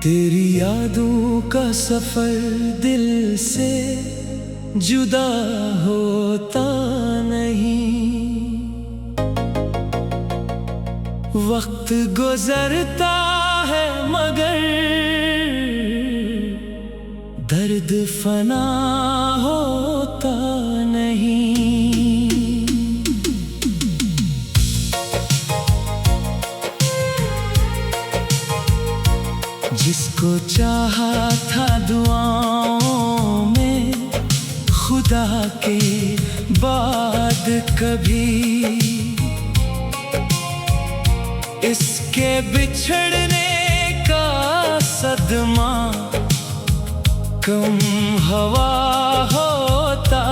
तेरी यादों का सफर दिल से जुदा होता नहीं। वक्त गुजरता है मगर दर्द फना होता नहीं। जिसको चाहा था दुआओं में खुदा के बाद कभी, इसके बिछड़ने का सदमा कम हवा होता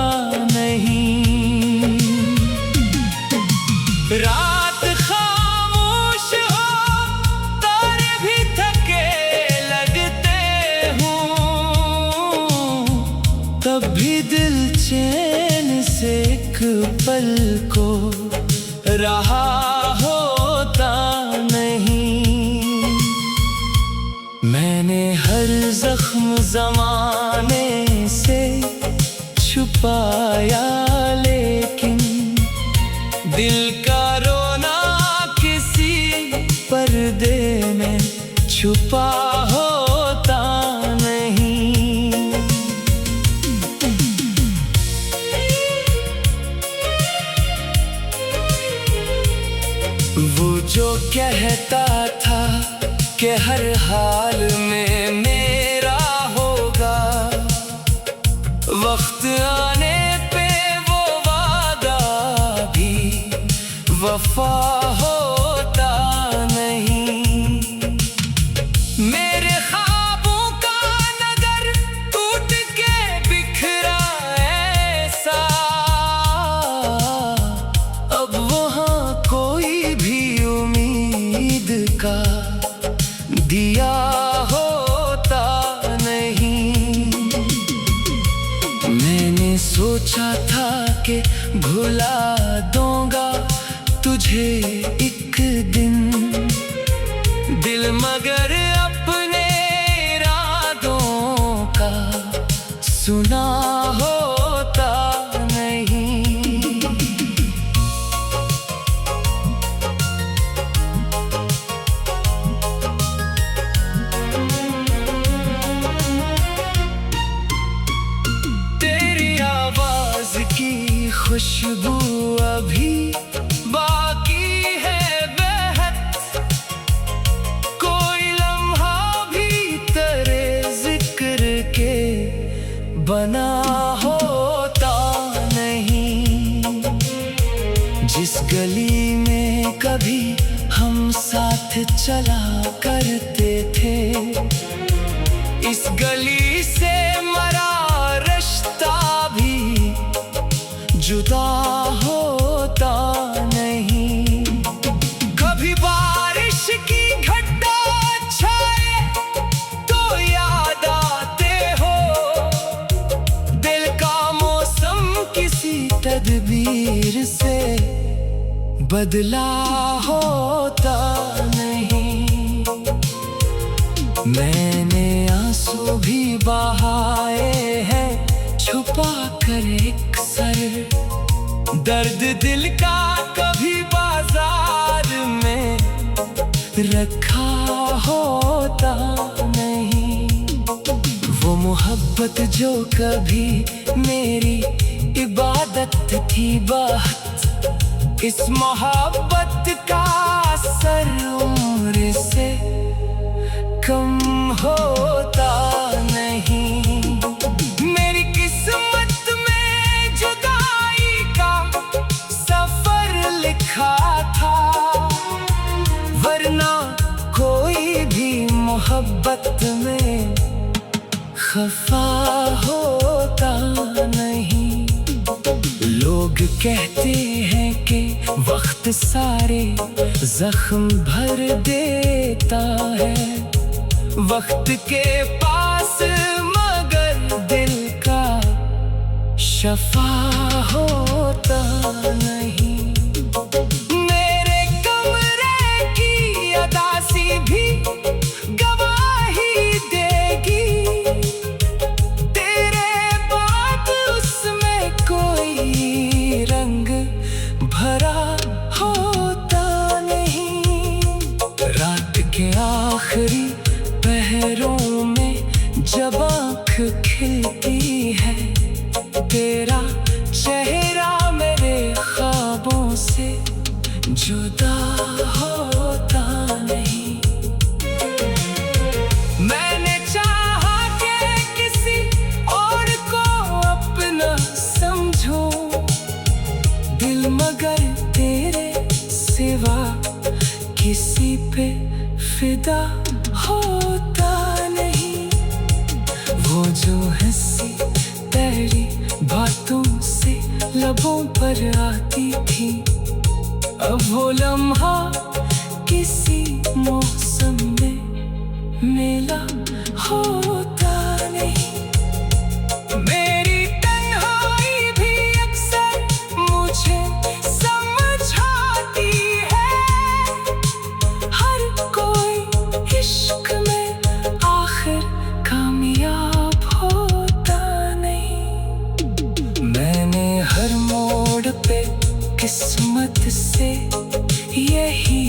नहीं। रात खामोश हो तारे भी थके लगते हूँ, तब भी दिल चैन से एक पल को रहा होता नहीं। मैंने हर जख्म ज़माने से छुपाया, लेकिन दिल का रोना किसी पर्दे में छुपा होता नहीं। वो जो कहता था कि हर हाल में मेरा होगा, वक्त आने पे वो वादा भी वफा होता नहीं। मेरे ख्वाबों का नगर टूट के बिखरा ऐसा, अब वहाँ कोई भी उम्मीद का दिया होता नहीं। मैंने सोचा था कि भुला दूंगा तुझे एक दिन, दिल मगर अपने इरादों का सुना होता नहीं। की खुशबू अभी बाकी है बेहद, कोई लम्हा भी तेरे जिक्र के बना होता नहीं। जिस गली में कभी हम साथ चला करते थे, इस गली से मरा रिश्ता भी जुदा होता नहीं। कभी बारिश की घटा छाए तो याद आते हो, दिल का मौसम किसी तदबीर से बदला होता नहीं। मैंने आंसू भी बहाए हैं छुपा कर एक सर, दर्द दिल का कभी बाजार में रखा होता नहीं। वो मोहब्बत जो कभी मेरी इबादत थी बात, इस मोहब्बत का असर उम्र से कम होता नहीं। मेरी किस्मत में जुदाई का सफर लिखा था, वरना कोई भी मोहब्बत में खफा होता नहीं। लोग कहते हैं कि वक्त सारे जख्म भर देता है, वक्त के पास मगर दिल का शफा होता नहीं। मेरे कमरे की अदासी भी गवाही दोपहरों में जब आँख खिलती है, तेरा चेहरा मेरे ख्वाबों से जुदा होता नहीं। मैंने चाहा कि किसी और को अपना समझूं, दिल मगर तेरे सिवा किसी पे फिदा होता नहीं। वो जो हंसी तेरी बातों से लबों पर आती थी, अब वो लम्हा किसी मौसम में मेला होता नहीं। मेरी तन्हाई भी अक्सर मुझे समझाती है, हर कोई इश्क में आखिर कामयाब होता नहीं। मैंने हर मोड़ पे किस्मत से यही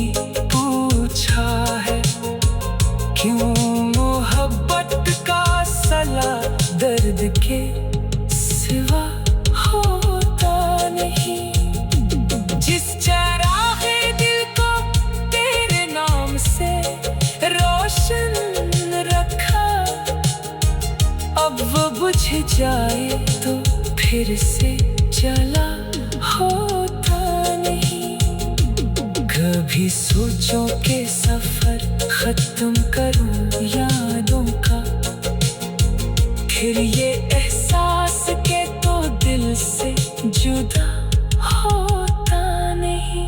पूछा है, क्यों मोहब्बत का सला दर्द के सिवा होता नहीं। जिस चरागे दिल को तेरे नाम से रोशन रखा, अब वो बुझ जाए तो फिर से जला होता नहीं। कभी सोचो के सफर खत्म करूं यादों का, फिर ये एहसास के तो दिल से जुदा होता नहीं।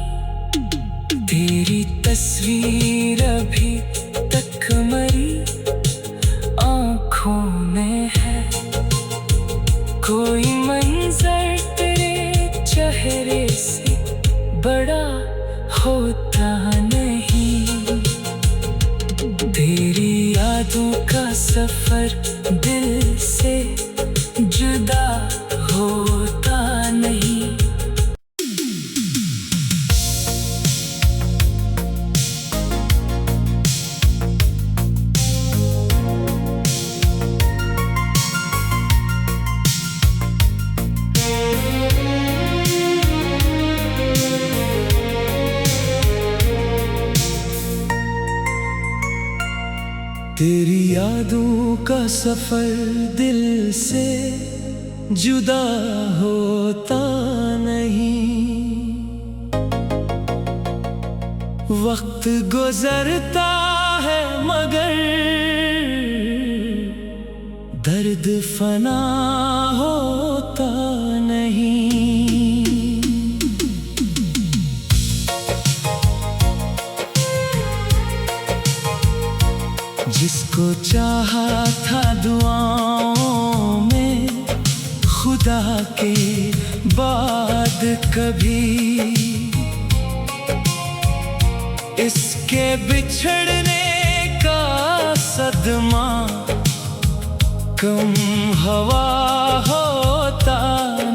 तेरी तस्वीर अभी तक मरी आँखों में है, कोई मंजर तेरे चेहरे से बड़ा होता नहीं। तेरी यादों का सफर दिल से जुदा होता नहीं। तेरी यादों का सफर दिल से जुदा होता नहीं। वक्त गुजरता है मगर दर्द फना होता नहीं। जिसको चाहा था दुआओं में खुदा के बाद कभी, इसके बिछड़ने का सदमा कम हवा होता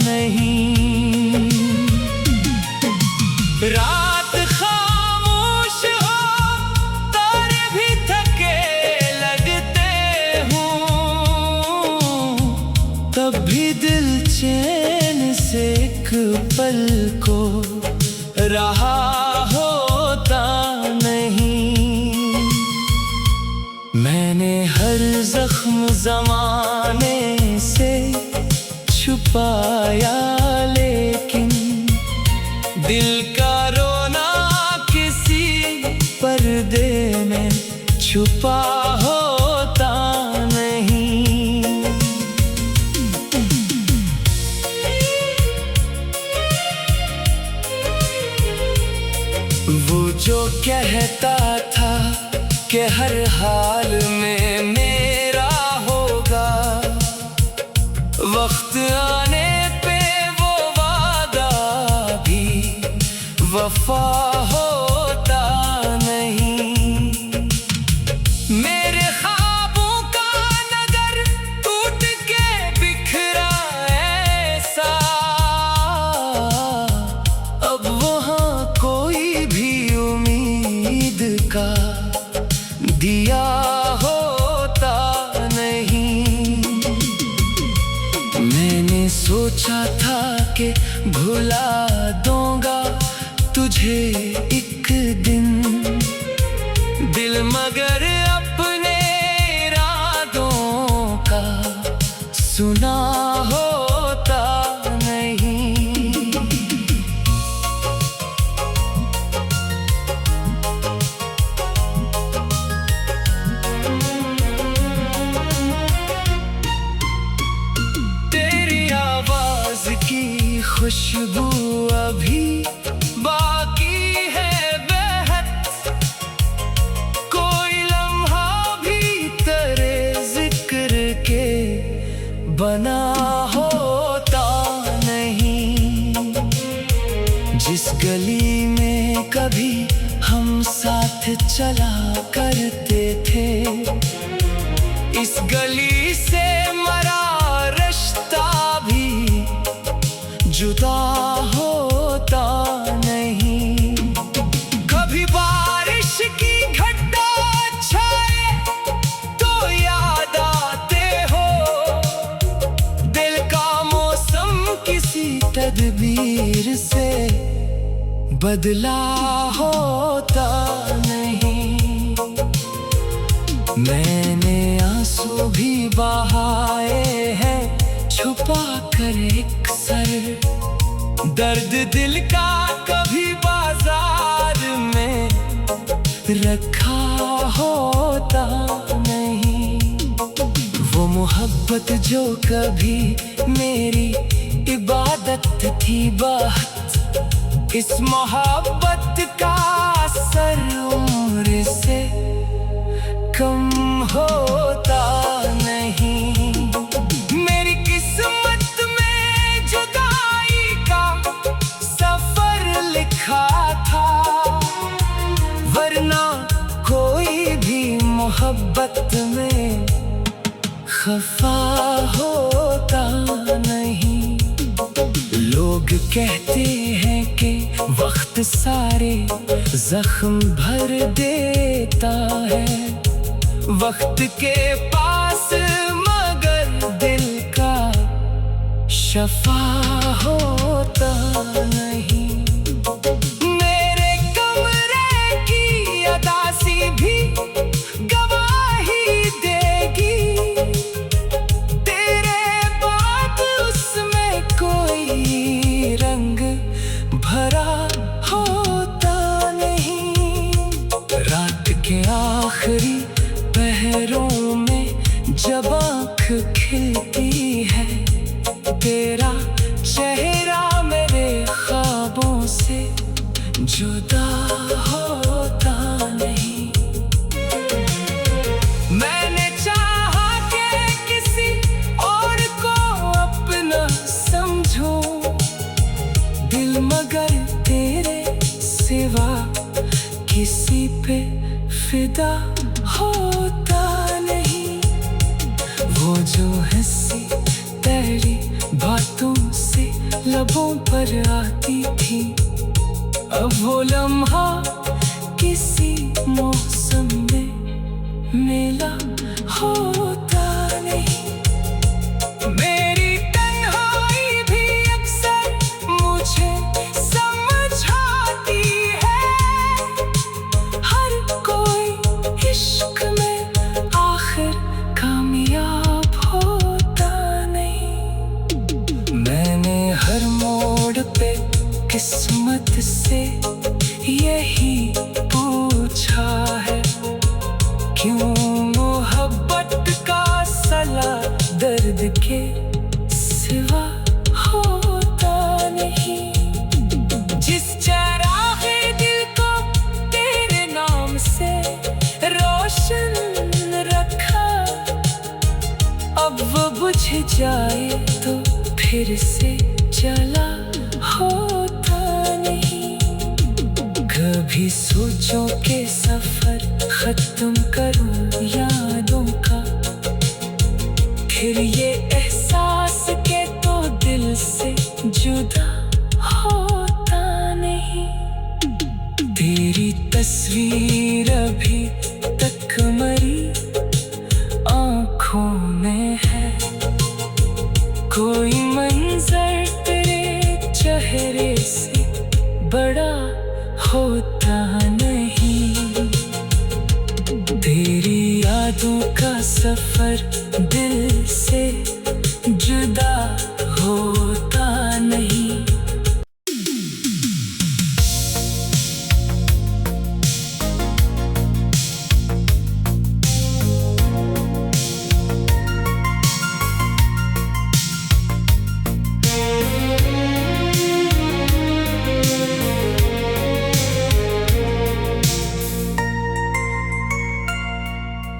नहीं। रात खामोश हो तारे भी थके लगते हूँ, तब भी दिल चैन से एक पल को रहा होता नहीं। मैंने हर जख्म ज़माने से छुपाया, लेकिन दिल का रोना किसी पर्दे में छुपा होता नहीं। वो जो कहता था कि हर हाल में मेरा होगा, वक्त आने पे वो वादा भी वफा होता नहीं। मेरे ख्वाबों का नगर टूट के बिखरा ऐसा, अब वहाँ कोई भी उम्मीद का दिया होता मुझे एक दिन, दिल मगर अपने इरादों का सुना होता नहीं। तेरी आवाज की खुशबू अभी बाकी है बेहद, कोई लम्हा भी तेरे जिक्र के बना होता नहीं। जिस गली में कभी हम साथ चला करते थे, इस गली से मरा रिश्ता भी जुदा होता नहीं। कभी बारिश की घटा छाए तो याद आते हो, दिल का मौसम किसी तदबीर से बदला होता नहीं। मैंने आंसू भी बहाए हैं छुपा कर एक सर, दर्द दिल का कभी बाजार में रखा होता नहीं। वो मोहब्बत जो कभी मेरी इबादत थी बहुत, इस मोहब्बत का असर उम्र से कम होता नहीं। मेरी किस्मत में जुदाई का सफर लिखा था, वरना कोई भी मोहब्बत में खफा होता नहीं। लोग कहते हैं कि वक्त सारे जख्म भर देता है, वक्त के पास मगर दिल का शफा होता नहीं। मेरे कमरे की अदासी भी गवाही देगी, तेरे बाद उसमें कोई रंग भरा होता नहीं। रात के आखिरी पहरों में जब आँख खिलती है, तेरा चेहरा मेरे ख्वाबों से जुदा होता नहीं। मैंने चाहा कि किसी और को अपना समझूं, दिल मगर तेरे सिवा किसी पे फिदा होता नहीं। वो जो हंसी तेरी बातों से लबों पर आती थी, अब वो लम्हा किसी मौसम में मिला होता नहीं। मेरी तन्हाई भी अक्सर मुझे समझाती है, हर कोई इश्क में आखिर कामयाब होता नहीं। मैंने हर मोड़ पे किस्मत से यही पूछा है, क्यों मोहब्बत का सला दर्द के सिवा होता नहीं। जिस चरागे दिल को तेरे नाम से रोशन रखा, अब वो बुझ जाए तो फिर से जला होता नहीं। कभी सोचो के सफर खत्म करूं यादों का, फिर ये एहसास के तो दिल से जुदा होता नहीं। तेरी तस्वीर अभी तक मरी आँखों में है, कोई मंजर तेरे चेहरे से बड़ा होता नहीं। तेरी यादों का सफर दिल से जुदा होता नहीं।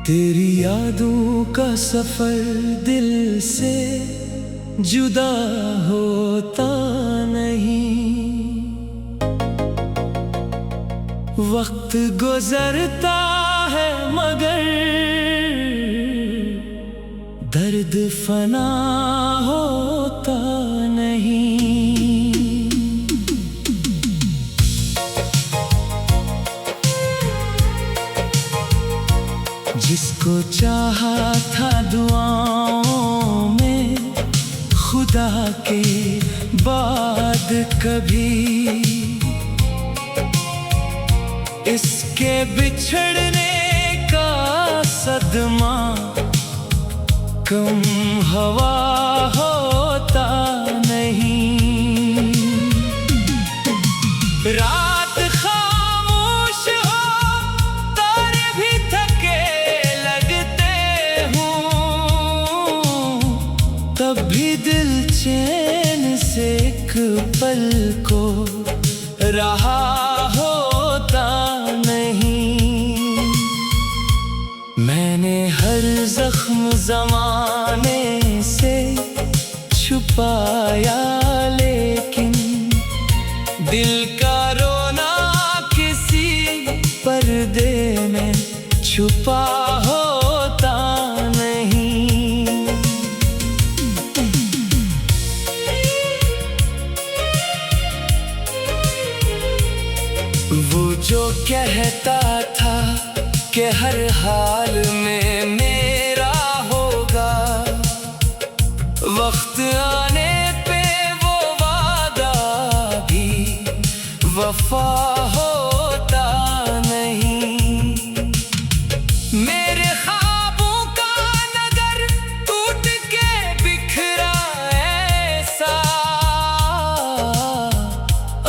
तेरी यादों का सफर दिल से जुदा होता नहीं। वक्त गुजरता है मगर दर्द फना होता नहीं। जिसको चाहा था दुआओं में खुदा के बाद कभी, इसके बिछड़ने का सदमा कम हवा होता नहीं। रात खामोश हो तारे भी थके लगते हूँ, तब भी दिल चैन से एक पल को रहा होता नहीं। मैंने हर जख्म ज़माने से छुपाया, लेकिन दिल का रोना किसी पर्दे में छुपा होता नहीं। वो जो कहता था कि हर हाल में मेरा होगा, वक्त आने पे वो वादा भी वफा होता नहीं। मेरे ख्वाबों का नगर टूट के बिखरा ऐसा,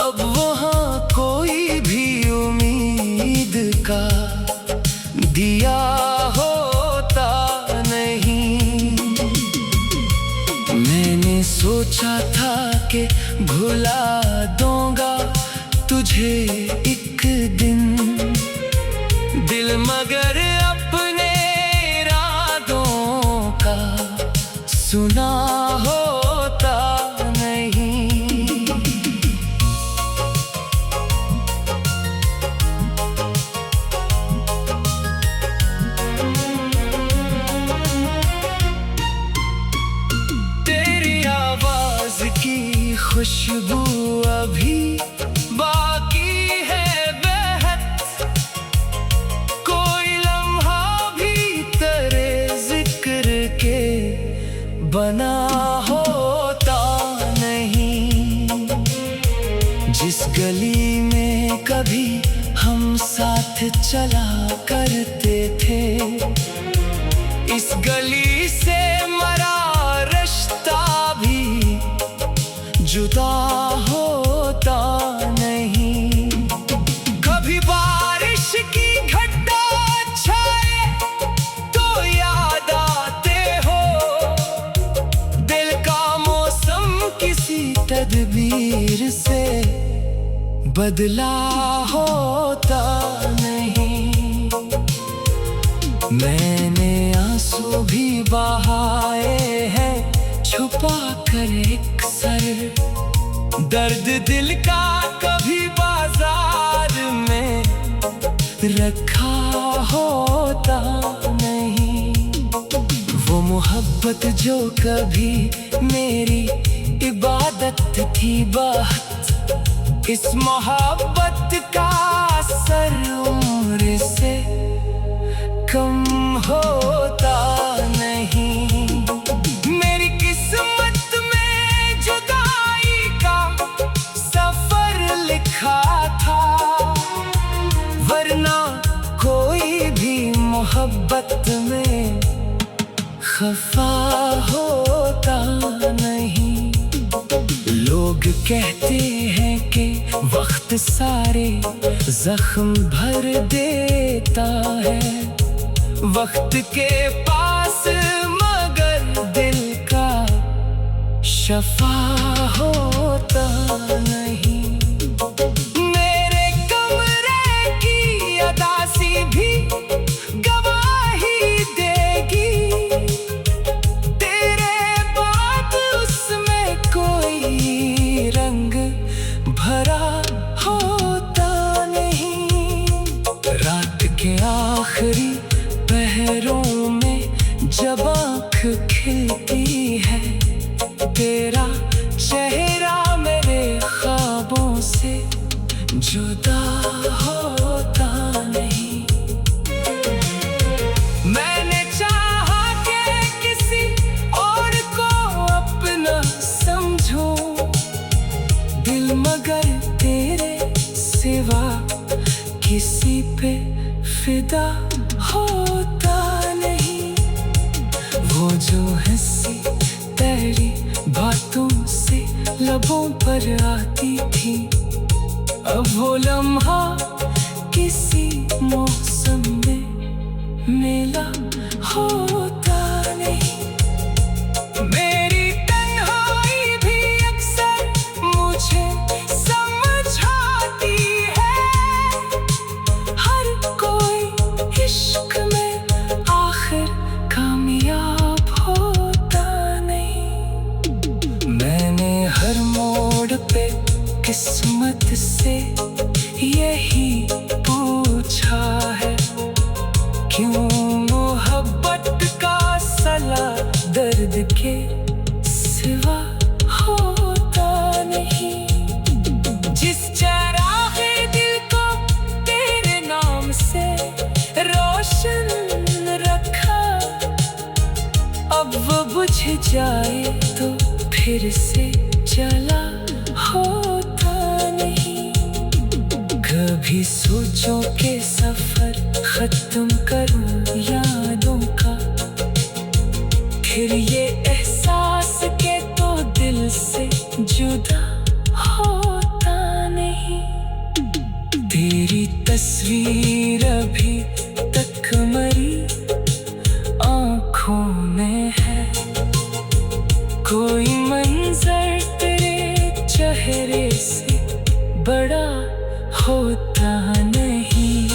अब वहाँ कोई भी उम्मीद का दिया होता नहीं। मैंने सोचा था कि भुला दूंगा तुझे एक दिन, दिल मगर अपने इरादों का सुना होता नहीं। की खुशबू अभी बाकी है बेहद, कोई लम्हा भी तेरे जिक्र के बना होता नहीं। जिस गली में कभी हम साथ चला करते थे, इस गली से मरा रिश्ता भी जुदा होता नहीं। कभी बारिश की घटा छाए तो याद आते हो, दिल का मौसम किसी तदबीर से बदला होता नहीं। मैंने आंसू भी बहाए हैं छुपा कर एक सर, दर्द दिल का कभी बाजार में रखा होता नहीं। वो मोहब्बत जो कभी मेरी इबादत थी बात, इस मोहब्बत का असर उम्र से कम होता नहीं। मेरी किस्मत में जुदाई का सफर लिखा था, खफा होता नहीं। लोग कहते हैं कि वक्त सारे जख्म भर देता है, वक्त के पास मगर दिल का शफा होता नहीं। मेरे कमरे की अदासी भी गवाही देगी, तेरे बाद उसमें कोई रंग भरा होता नहीं। रात के आखिरी पहरों में जब आँख खिलती है, तेरा चेहरा मेरे ख्वाबों से जुदा होता नहीं। मैंने चाहा कि किसी और को अपना समझूं, दिल मगर तेरे सिवा किसी पे फिदा होता नहीं। वो जो हंसी तेरी बातों से लबों पर आती थी, अब वो लम्हा किसी मौसम में मेला होता नहीं। मेरी तन्हाई भी अक्सर मुझे समझाती है, हर कोई इश्क में आखिर कामयाब होता नहीं। मैंने हर मोड़ पे किस्मत से यही पूछा है, क्यों मोहब्बत का सला दर्द के सिवा होता नहीं। जिस चरागे दिल को तेरे नाम से रोशन रखा, अब वो बुझ जाए तो फिर से जला होता नहीं। कभी सोचो के सफर खत्म करूं यादों का, फिर ये एहसास के तो दिल से जुदा होता नहीं। तेरी तस्वीर अभी तक मरी आँखों में है, कोई मंजर तेरे चेहरे से बड़ा होता नहीं।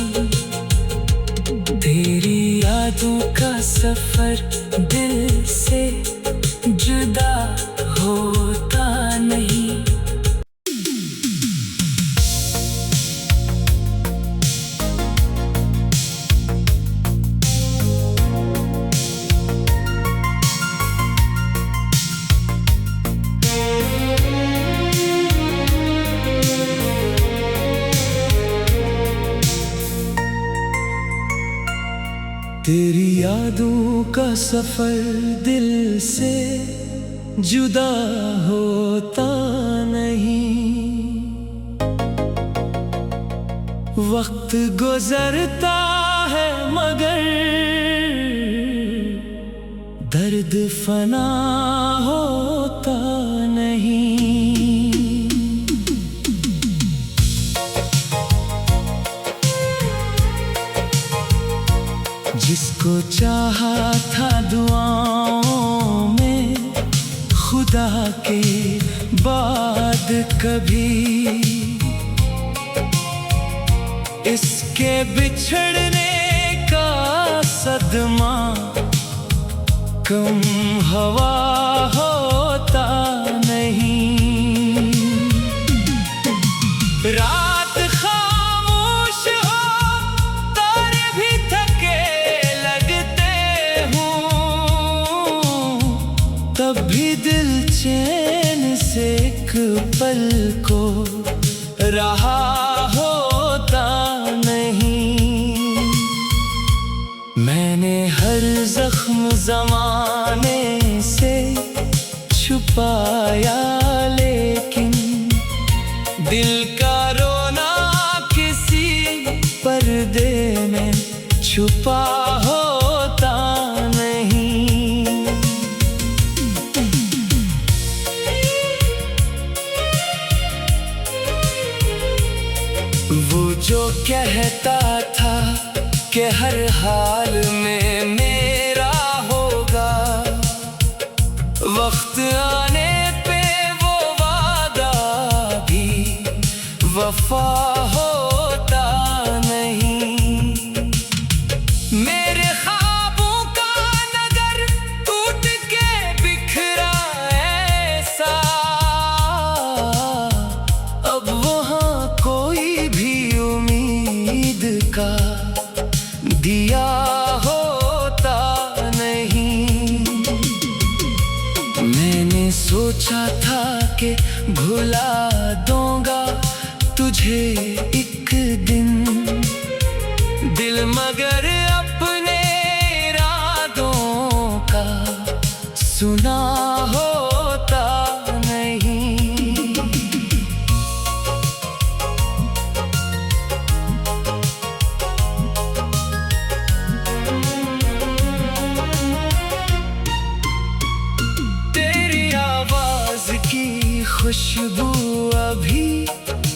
तेरी यादों का सफर दिल से जुदा होता नहीं। तेरी यादों का सफर दिल से जुदा होता नहीं। वक्त गुजरता है मगर दर्द फना होता नहीं। जिसको चाहा था दुआओं में खुदा के बाद कभी, इसके बिछड़ने का सदमा कम हवा होता नहीं। रात खामोश हो तारे भी थके लगते हूँ, तब भी दिल चैन से एक पल को रहा होता नहीं। मैंने हर जख्म ज़माने से छुपाया, लेकिन दिल का रोना किसी पर्दे में छुपा होता नहीं। वो जो कहता था कि हर हाल में मेरा होगा, वक्त आने पे वो वादा भी वफा होता नहीं। मेरे ख्वाबों का नगर टूट के बिखरा ऐसा, अब वहाँ कोई भी उम्मीद का दिया होता नहीं। मैंने सोचा था कि भुला दूंगा तुझे एक दिन, दिल मगर अपने इरादों का सुना होता नहीं। तेरी आवाज की खुशबू अभी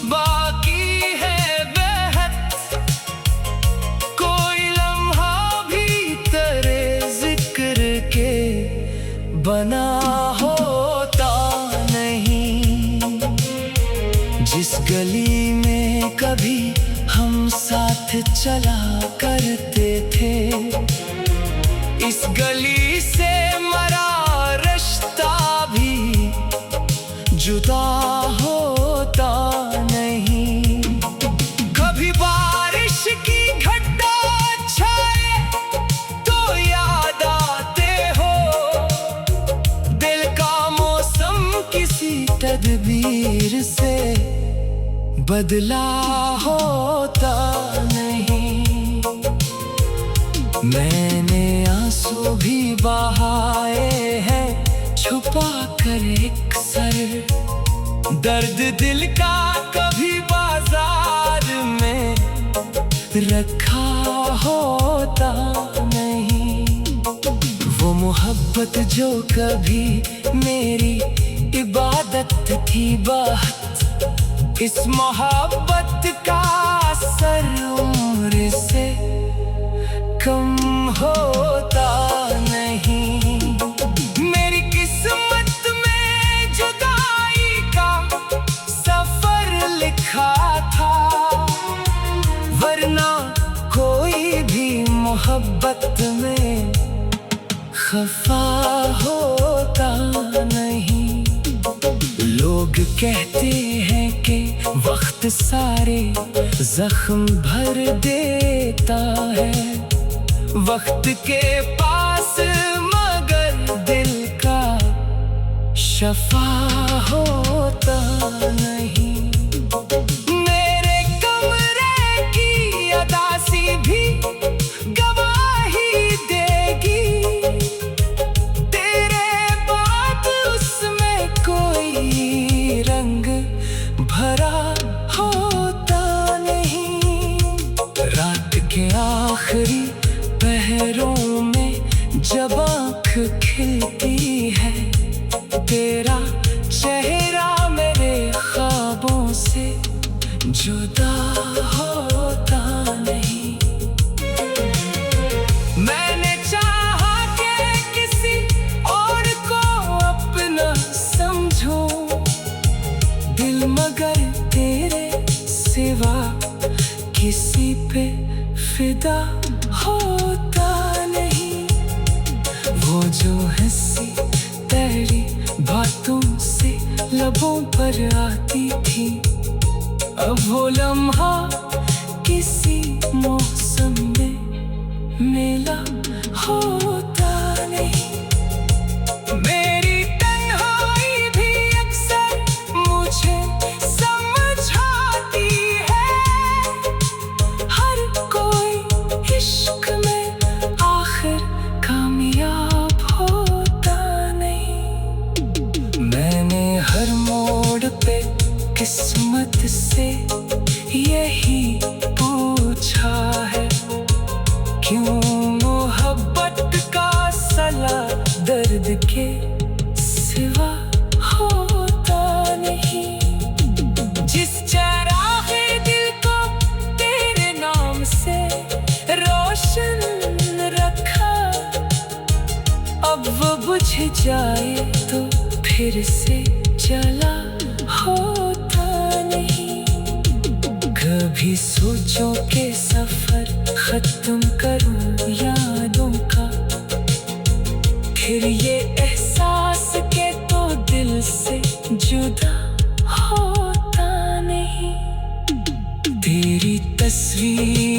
बाकी है बेहद, कोई लम्हा भी तेरे जिक्र के बना होता नहीं। जिस गली में कभी हम साथ चला करते थे, इस गली से मरा रिश्ता भी जुदा होता नहीं। कभी बारिश की घटा छाए तो याद आते हो, दिल का मौसम किसी तदबीर से बदला होता नहीं। मैंने आंसू भी बहाए हैं छुपा कर एक सर, दर्द दिल का कभी बाजार में रखा होता नहीं। वो मोहब्बत जो कभी मेरी इबादत थी बात, इस मोहब्बत का असर उम्र से कम होता नहीं। मेरी किस्मत में जुदाई का सफर लिखा था, वरना कोई भी मोहब्बत में खफा होता नहीं। लोग कहते हैं कि वक्त सारे जख्म भर देता है, वक्त के पास मगर दिल का शफा होता नहीं। मेरे कमरे की अदासी भी गवाही देगी, तेरे बाद उसमें कोई रंग भरा होता नहीं। रात के आखिरी पहरों में जब आँख खिलती है, तेरा चेहरा मेरे ख्वाबों से जुदा होता नहीं। मैंने चाहा कि किसी और को अपना समझूं, दिल मगर तेरे सिवा किसी पे फिदा होता नहीं। वो जो हंसी तेरी बातों से लबों पर आती थी, अब वो लम्हा किसी मौसम में मिला होता नहीं। मेरी तन्हाई भी अक्सर मुझे समझाती है, हर कोई इश्क में आखिर कामयाब होता नहीं। मैंने हर मोड़ पे किस्मत से यही पूछा है, क्यों मोहब्बत का सला जाए तो फिर से चला होता नहीं। कभी सोचो के सफर खत्म करूं यादों का, फिर ये एहसास के तो दिल से जुदा होता नहीं। तेरी तस्वीर